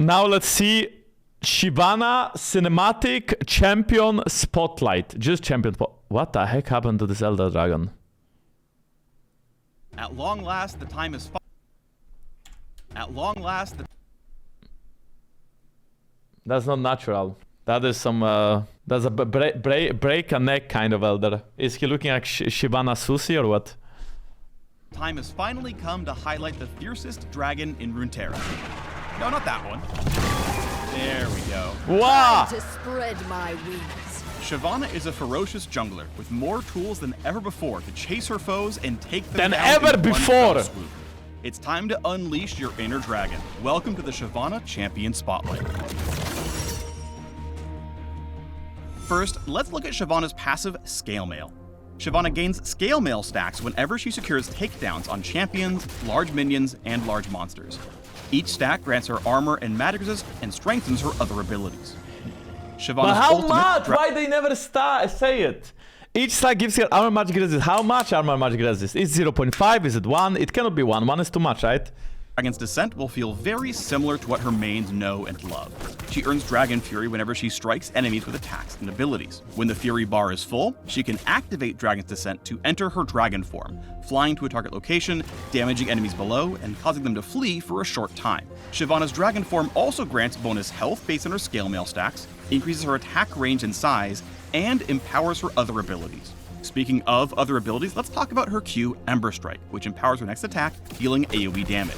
now let's see Shyvana Cinematic Champion Spotlight. Just Champion. What the heck happened to this Elder Dragon? At long last, the time is. At long last, That's not natural. That is some. That's a break a neck kind of Elder. Is he looking like Shyvana Susi or what? time has finally come to highlight the fiercest dragon in Runeterra. No, not that one. There we go. Wow! To spread my wings. Shyvana is a ferocious jungler with more tools than ever before to chase her foes and take them down ever in one before. fell swoop. It's time to unleash your inner dragon. Welcome to the Shyvana Champion Spotlight. First, let's look at Shyvana's passive Scale Mail. Shyvana gains Scale Mail stacks whenever she secures takedowns on champions, large minions, and large monsters. Each stack grants her armor and magic resist and strengthens her other abilities. Shyvana's But how ultimate much? Why they never say it? Each stack gives her armor magic resist. How much armor magic resist? Is 0.5? Is it 1? It cannot be 1. 1 is too much, right? Dragon's Descent will feel very similar to what her mains know and love. She earns Dragon Fury whenever she strikes enemies with attacks and abilities. When the Fury bar is full, she can activate Dragon's Descent to enter her dragon form, flying to a target location, damaging enemies below, and causing them to flee for a short time. Shyvana's dragon form also grants bonus health based on her Scale Mail stacks, increases her attack range and size, and empowers her other abilities. Speaking of other abilities, let's talk about her Q, Ember Strike, which empowers her next attack, dealing AoE damage.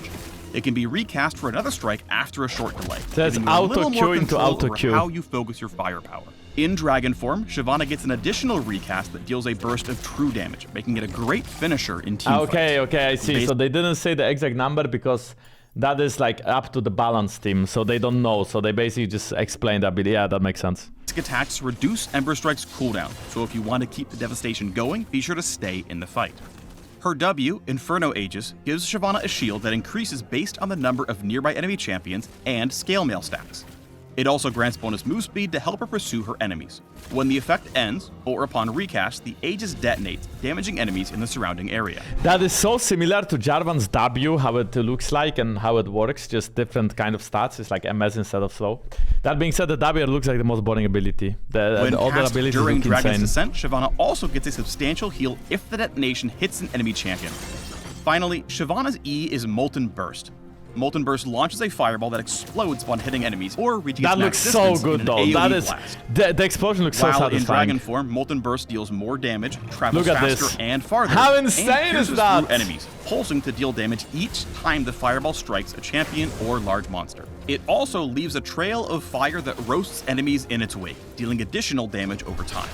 It can be recast for another strike after a short delay, That's giving you a little auto more Q into control auto over Q. how you focus your firepower. In dragon form, Shyvana gets an additional recast that deals a burst of true damage, making it a great finisher in team fights. Okay, I see. So they didn't say the exact number because that is like up to the balance team, so they don't know. So they basically just explained that bit. Yeah, that makes sense. Attacks reduce Ember Strike's cooldown, so if you want to keep the devastation going, be sure to stay in the fight. Her W, Inferno Aegis, gives Shyvana a shield that increases based on the number of nearby enemy champions and Scale Mail stacks. It also grants bonus move speed to help her pursue her enemies. When the effect ends, or upon recast, the Aegis detonates, damaging enemies in the surrounding area. That is so similar to Jarvan's W, how it looks like and how it works, just different kind of stats. It's like MS instead of slow. That being said, the W looks like the most boring ability. When the other cast abilities during look Dragon's insane. Descent, Shyvana also gets a substantial heal if the detonation hits an enemy champion. Finally, Shyvana's E is Molten Burst. Molten Burst launches a fireball that explodes upon hitting enemies or reaching its max That looks distance so good in an though. AoE That is blast. the explosion looks so While in satisfying. dragon form, Molten Burst deals more damage, travels Look at faster this. and farther, How and insane is pierces that? through enemies, pulsing to deal damage each time the fireball strikes a champion or large monster. It also leaves a trail of fire that roasts enemies in its wake, dealing additional damage over time.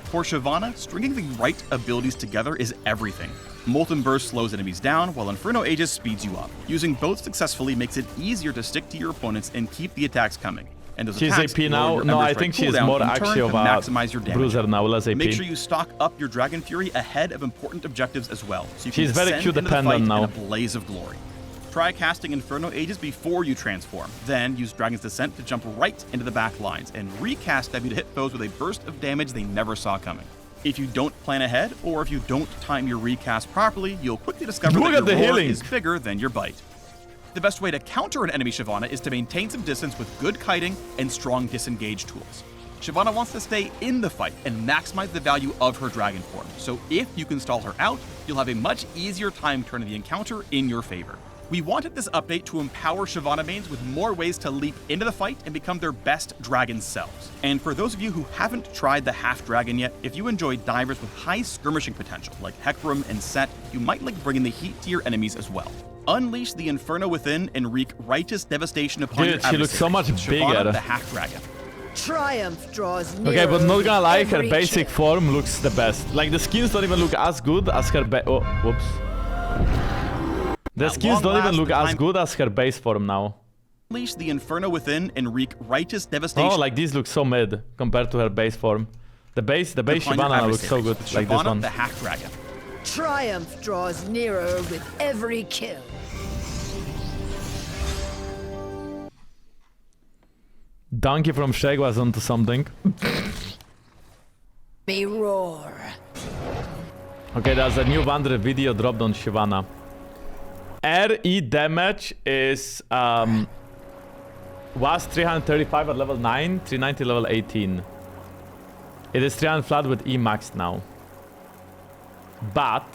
For Shyvana, stringing the right abilities together is everything. Molten Burst slows enemies down, while Inferno Aegis speeds you up. Using both successfully makes it easier to stick to your opponents and keep the attacks coming. And those She's attacks AP lower now? your No, Ember I Strike think she's cooldown, more in actually turn of to a maximize your damage. bruiser now, less AP. Make sure you stock up your Dragon Fury ahead of important objectives as well, so you can She's very descend Q into the dependent fight now. in a blaze of glory. Try casting Inferno Aegis before you transform, then use Dragon's Descent to jump right into the back lines, and recast W to hit foes with a burst of damage they never saw coming. If you don't plan ahead, or if you don't time your recast properly, you'll quickly discover Look that at the your roar healing. is bigger than your bite. The best way to counter an enemy Shyvana is to maintain some distance with good kiting and strong disengage tools. Shyvana wants to stay in the fight and maximize the value of her dragon form, so if you can stall her out, you'll have a much easier time turning the encounter in your favor. We wanted this update to empower Shyvana mains with more ways to leap into the fight and become their best dragon selves. And for those of you who haven't tried the Half Dragon yet, if you enjoy divers with high skirmishing potential like Hecarim and Set, you might like bringing the heat to your enemies as well. Unleash the Inferno within and wreak righteous devastation upon your Dude, she looks so much adversaries. bigger. Shyvana the Half Dragon. Triumph draws nearer. Okay, but not gonna lie, her every basic chill. form looks the best. Like the skins don't even look as good as her oh, whoops. The At skins long don't even last, look the as time- good as her base form now. Unleash the Inferno within and wreak righteous devastation. Oh, like these look so mid compared to her base form. The base upon your Shyvana looks so good, adversaries. like this Shyvana one. the Half Dragon. Triumph draws nearer with every kill. Donkey from Shag was onto something. Me roar. Okay, there's a new Wanderer video dropped on Shyvana. RE damage is was 335 at level 9, 390 level 18. It is 300 flat with E maxed now. But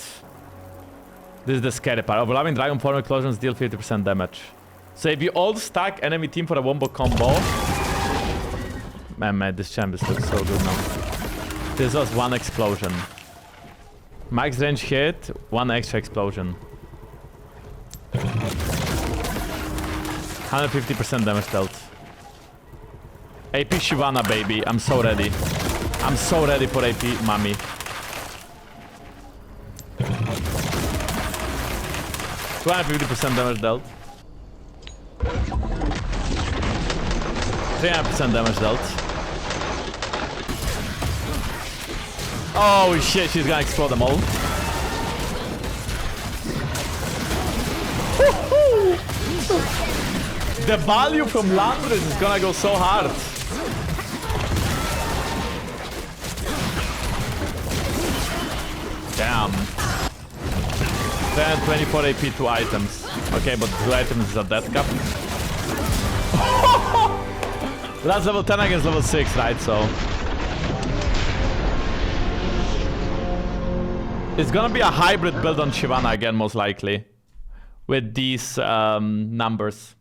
this is the scary part. Overlapping dragon form explosions deal 50% damage. So if you all stack enemy team for a wombo combo... Man, this champ is looks so good now. This was one explosion. Max range hit, one extra explosion. 150% damage dealt. AP Shyvana, baby. I'm so ready. I'm so ready for AP Mami. %damage dealt. 300% damage dealt. Oh shit, she's gonna explode them all. The value from Landris is gonna go so hard. Damn. 24 AP, 2 items. Okay, but 2 items is a death cap. That's level 10 against level 6, right? So it's gonna be a hybrid build on Shyvana again, most likely, with these numbers.